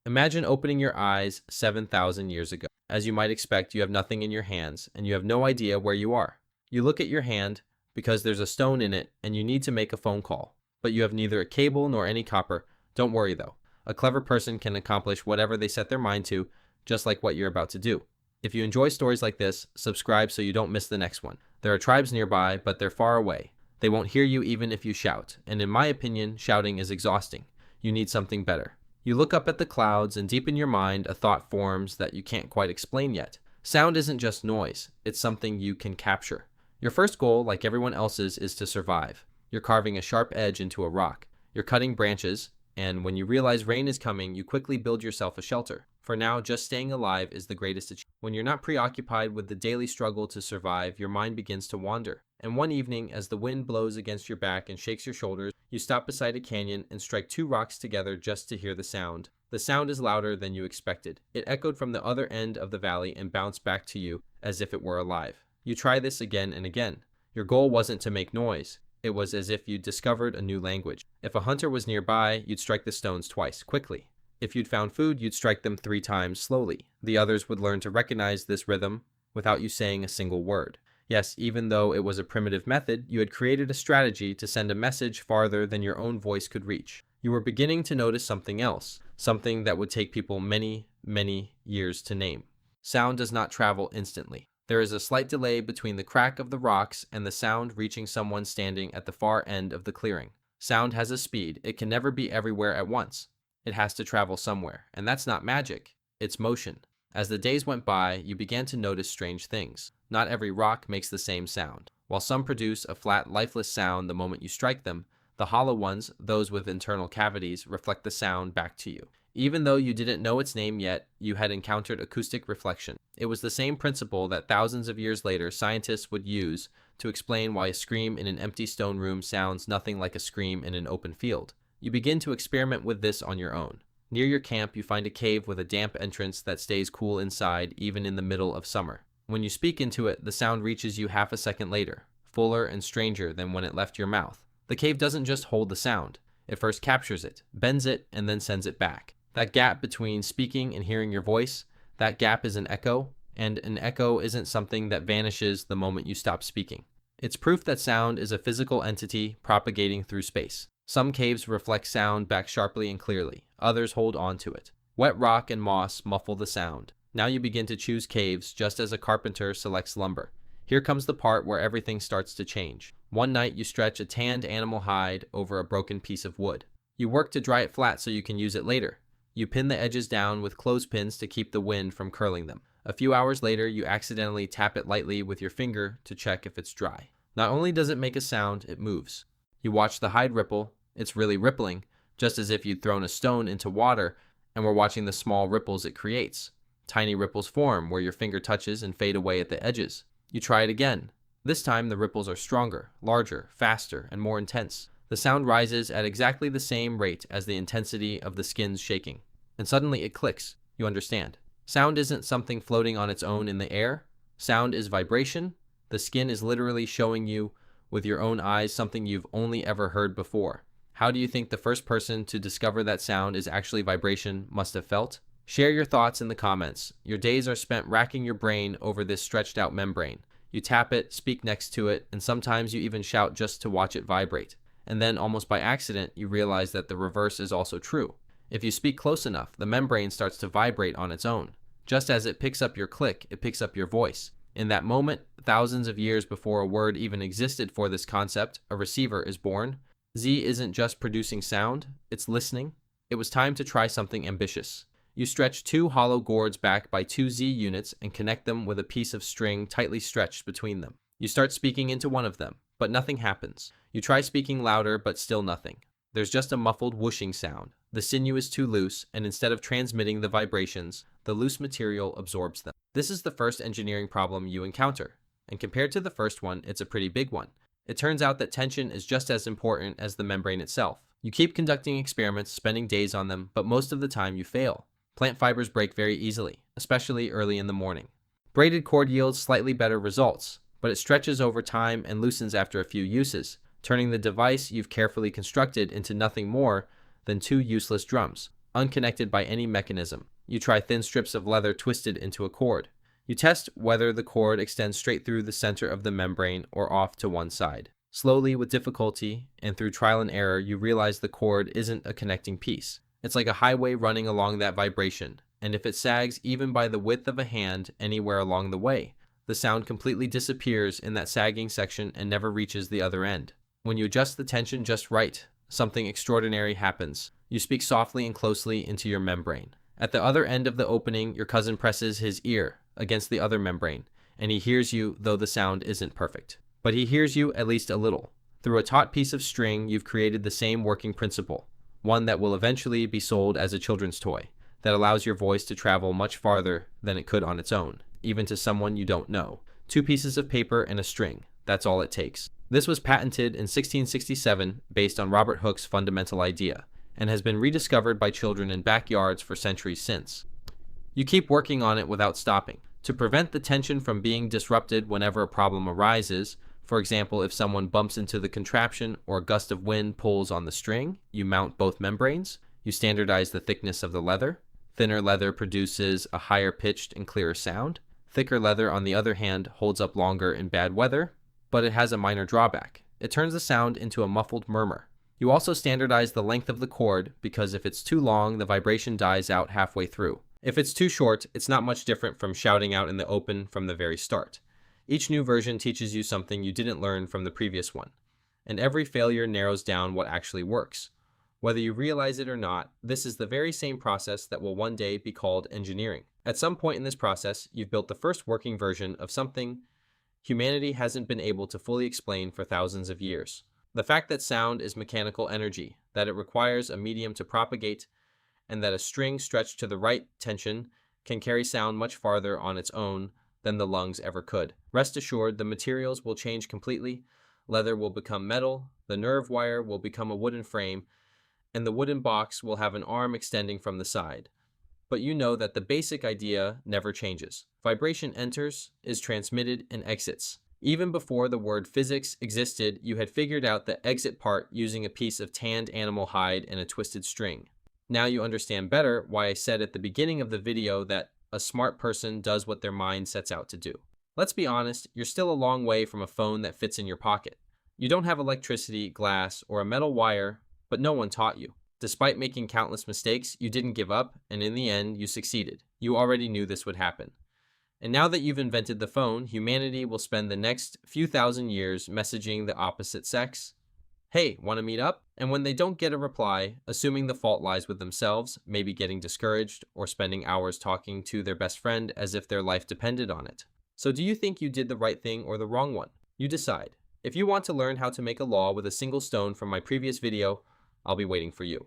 Imagine opening your eyes 7,000 years ago. As you might expect, you have nothing in your hands, and you have no idea where you are. You look at your hand because there's a stone in it, and you need to make a phone call. But you have neither a cable nor any copper. Don't worry though. A clever person can accomplish whatever they set their mind to, just like what you're about to do. If you enjoy stories like this, subscribe so you don't miss the next one. There are tribes nearby, but they're far away. They won't hear you even if you shout, and in my opinion, shouting is exhausting. You need something better. You look up at the clouds, and deep in your mind, a thought forms that you can't quite explain yet. Sound isn't just noise, it's something you can capture. Your first goal, like everyone else's, is to survive. You're carving a sharp edge into a rock. You're cutting branches, and when you realize rain is coming, you quickly build yourself a shelter. For now, just staying alive is the greatest achievement. When you're not preoccupied with the daily struggle to survive, your mind begins to wander. And one evening, as the wind blows against your back and shakes your shoulders, you stop beside a canyon and strike two rocks together just to hear the sound. The sound is louder than you expected. It echoed from the other end of the valley and bounced back to you as if it were alive. You try this again and again. Your goal wasn't to make noise. It was as if you'd discovered a new language. If a hunter was nearby, you'd strike the stones twice, quickly. If you'd found food, you'd strike them 3 times, slowly. The others would learn to recognize this rhythm without you saying a single word. Yes, even though it was a primitive method, you had created a strategy to send a message farther than your own voice could reach. You were beginning to notice something else, something that would take people many, many years to name. Sound does not travel instantly. There is a slight delay between the crack of the rocks and the sound reaching someone standing at the far end of the clearing. Sound has a speed. It can never be everywhere at once. It has to travel somewhere, and that's not magic, it's motion. As the days went by, you began to notice strange things. Not every rock makes the same sound. While some produce a flat, lifeless sound the moment you strike them, the hollow ones, those with internal cavities, reflect the sound back to you. Even though you didn't know its name yet, you had encountered acoustic reflection. It was the same principle that thousands of years later scientists would use to explain why a scream in an empty stone room sounds nothing like a scream in an open field. You begin to experiment with this on your own. Near your camp, you find a cave with a damp entrance that stays cool inside even in the middle of summer. When you speak into it, the sound reaches you half a second later, fuller and stranger than when it left your mouth. The cave doesn't just hold the sound. It first captures it, bends it, and then sends it back. That gap between speaking and hearing your voice, that gap is an echo, and an echo isn't something that vanishes the moment you stop speaking. It's proof that sound is a physical entity propagating through space. Some caves reflect sound back sharply and clearly. Others hold on to it. Wet rock and moss muffle the sound. Now you begin to choose caves just as a carpenter selects lumber. Here comes the part where everything starts to change. One night you stretch a tanned animal hide over a broken piece of wood. You work to dry it flat so you can use it later. You pin the edges down with clothespins to keep the wind from curling them. A few hours later, you accidentally tap it lightly with your finger to check if it's dry. Not only does it make a sound, it moves. You watch the hide ripple. It's really rippling, just as if you'd thrown a stone into water and were watching the small ripples it creates. Tiny ripples form where your finger touches and fade away at the edges. You try it again. This time the ripples are stronger, larger, faster, and more intense. The sound rises at exactly the same rate as the intensity of the skin's shaking. And suddenly it clicks. You understand. Sound isn't something floating on its own in the air. Sound is vibration. The skin is literally showing you with your own eyes something you've only ever heard before. How do you think the first person to discover that sound is actually vibration must have felt? Share your thoughts in the comments. Your days are spent racking your brain over this stretched out membrane. You tap it, speak next to it, and sometimes you even shout just to watch it vibrate. And then, almost by accident, you realize that the reverse is also true. If you speak close enough, the membrane starts to vibrate on its own. Just as it picks up your click, it picks up your voice. In that moment, thousands of years before a word even existed for this concept, a receiver is born. Z isn't just producing sound, it's listening. It was time to try something ambitious. You stretch 2 hollow gourds back by 2 Z units and connect them with a piece of string tightly stretched between them. You start speaking into one of them, but nothing happens. You try speaking louder, but still nothing. There's just a muffled whooshing sound. The sinew is too loose, and instead of transmitting the vibrations, the loose material absorbs them. This is the first engineering problem you encounter, and compared to the first one, it's a pretty big one. It turns out that tension is just as important as the membrane itself. You keep conducting experiments, spending days on them, but most of the time you fail. Plant fibers break very easily, especially early in the morning. Braided cord yields slightly better results, but it stretches over time and loosens after a few uses, turning the device you've carefully constructed into nothing more than 2 useless drums. unconnected by any mechanism. You try thin strips of leather twisted into a cord. You test whether the cord extends straight through the center of the membrane or off to one side. Slowly, with difficulty, and through trial and error, you realize the cord isn't a connecting piece. It's like a highway running along that vibration, and if it sags even by the width of a hand anywhere along the way, the sound completely disappears in that sagging section and never reaches the other end. When you adjust the tension just right, something extraordinary happens. You speak softly and closely into your membrane. At the other end of the opening, your cousin presses his ear against the other membrane, and he hears you, though the sound isn't perfect. But he hears you at least a little. Through a taut piece of string, you've created the same working principle, one that will eventually be sold as a children's toy, that allows your voice to travel much farther than it could on its own, even to someone you don't know. 2 pieces of paper and a string, that's all it takes. This was patented in 1667 based on Robert Hooke's fundamental idea, and has been rediscovered by children in backyards for centuries since. You keep working on it without stopping. To prevent the tension from being disrupted whenever a problem arises, for example, if someone bumps into the contraption or a gust of wind pulls on the string, you mount both membranes. You standardize the thickness of the leather. Thinner leather produces a higher pitched and clearer sound. Thicker leather, on the other hand, holds up longer in bad weather, but it has a minor drawback. It turns the sound into a muffled murmur. You also standardize the length of the cord because if it's too long, the vibration dies out halfway through. If it's too short, it's not much different from shouting out in the open from the very start. Each new version teaches you something you didn't learn from the previous one, and every failure narrows down what actually works. Whether you realize it or not, this is the very same process that will one day be called engineering. At some point in this process, you've built the first working version of something humanity hasn't been able to fully explain for thousands of years. The fact that sound is mechanical energy, that it requires a medium to propagate, and that a string stretched to the right tension can carry sound much farther on its own than the lungs ever could. Rest assured, the materials will change completely. Leather will become metal, the nerve wire will become a wooden frame, and the wooden box will have an arm extending from the side. But you know that the basic idea never changes. Vibration enters, is transmitted, and exits. Even before the word physics existed, you had figured out the exit part using a piece of tanned animal hide and a twisted string. Now you understand better why I said at the beginning of the video that a smart person does what their mind sets out to do. Let's be honest, you're still a long way from a phone that fits in your pocket. You don't have electricity, glass, or a metal wire, but no one taught you. Despite making countless mistakes, you didn't give up, and in the end, you succeeded. You already knew this would happen. And now that you've invented the phone, humanity will spend the next few thousand years messaging the opposite sex. Hey, want to meet up? And when they don't get a reply, assuming the fault lies with themselves, maybe getting discouraged, or spending hours talking to their best friend as if their life depended on it. So do you think you did the right thing or the wrong one? You decide. If you want to learn how to make a law with a single stone from my previous video, I'll be waiting for you.